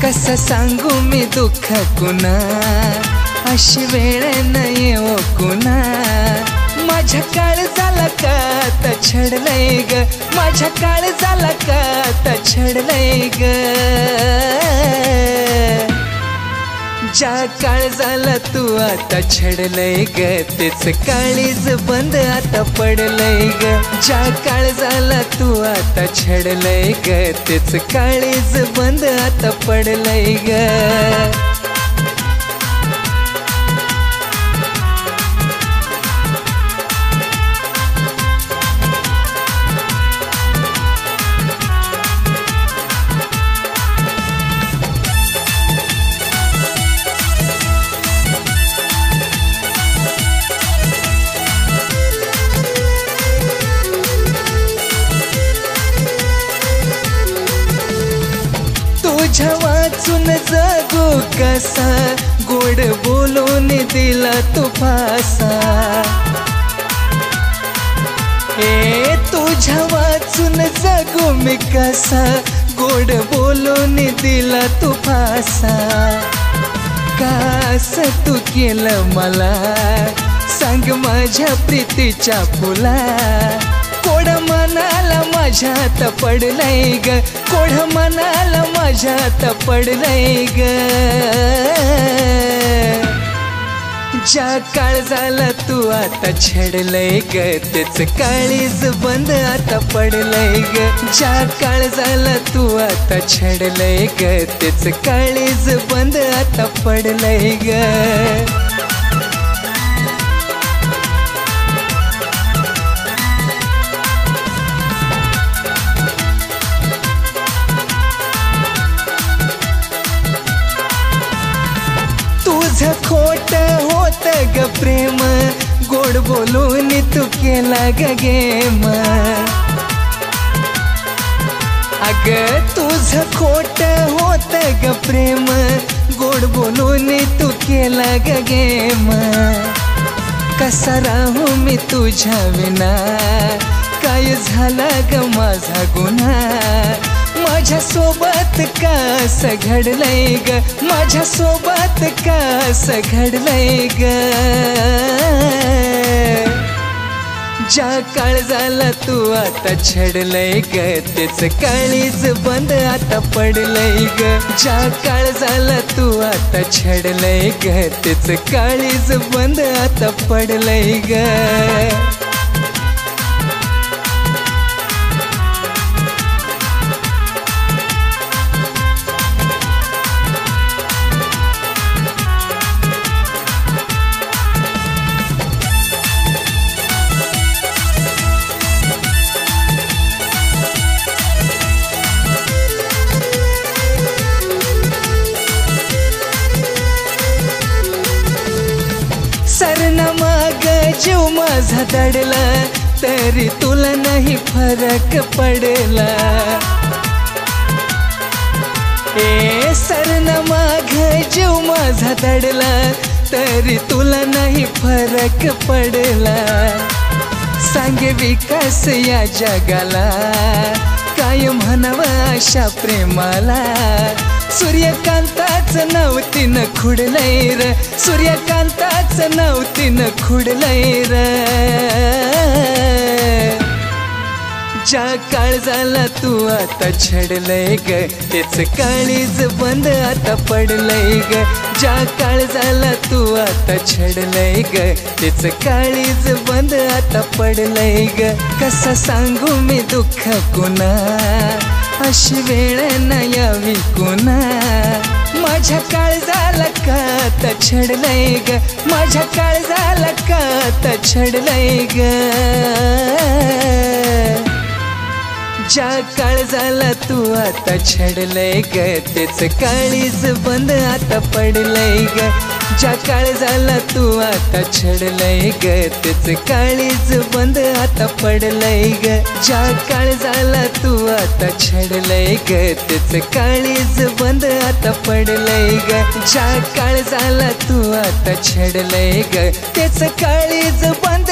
कसं सांगू मी दुःख कुणा, अशी वेळ नाही येवो कुणा. माझ्या काळजाला का आता छडलंय ग, माझ्या काळजाला का आता छडलंय ग. ज्या काळजाला तू आता छडलंय ग, तेच काळीज बंद आता पडलंय ग. ज्या काळजाला तू आता छडलंय ग, तेच काळीज बंद आता पडलंय ग. तुझ्या वाचून जगू कसा, गोड बोलून दिला तू फासा. ए तुझ्या वाचून जगू मी कसा, गोड बोलून दिला तू फासा. कास तू केलं मला, सांग माझ्या प्रीतीच्या फुला. कोड मनाला माझ्यात पडलंय ग, कोड मनाला माझ्यात पडलंय ग. ज्या काळजाला तू आता छडलंय ग, तेच काळीज बंद आता पडलंय ग. ज्या काळजाला तू आता छडलंय ग, तेच काळीज बंद आता पडलंय ग. तुझं खोट होत ग प्रेम, गोड बोलून तू केला ग गेम. अग तुझं खोट होत ग प्रेम, गोड बोलून तू केला ग गेम. कसा राहू मी तुझ्या विना, काय झाला ग माझा गुन्हा. माझ्या सोबत कास घडलंय ग, माझ्या सोबत कास घडलंय ग. ज्या काळजाला तू आता छडलंय ग, तेच काळीज बंद आता पडलंय ग. ज्या काळजाला तू आता छडलंय ग, तेच काळीज बंद आता पडलंय ग. सरना माग जीव माझा दडला, तरी तुला नाही फरक पडला. ए सरना माग जीव माझा दडला, तरी तुला नाही फरक पडला. सांगे विकास या जगाला, काय म्हणावं अशा प्रेमाला. सूर्यकांताच नवतीन खुडलंय र, सूर्यकांताच नवतीन खुडलंय र. ज्या काळजाला तू आता छडलंय ग, तेच काळीज बंद आता पडलंय ग. ज्या काळजाला तू आता छडलंय ग, तेच काळीज बंद आता पडलंय ग. कसं सांगू मी दुःख कुणा, अशी वेळ नाही यावी कुणा. माझ्या काळजाला का आता छडलंय ग, माझ्या काळजाला का आता छडलंय ग. ज्या काळजाला तू आता छडलंय ग, तेच काळीज बंद आता पडलंय ग. ज्या काळजाला तू आता छडलंय ग, तेच काळीज बंद आता पडलंय ग. ज्या काळजाला तू आता छडलंय ग, तेच काळीज बंद आता पडलंय ग. ज्या काळजाला तू आता छडलंय ग, तेच काळीज बंद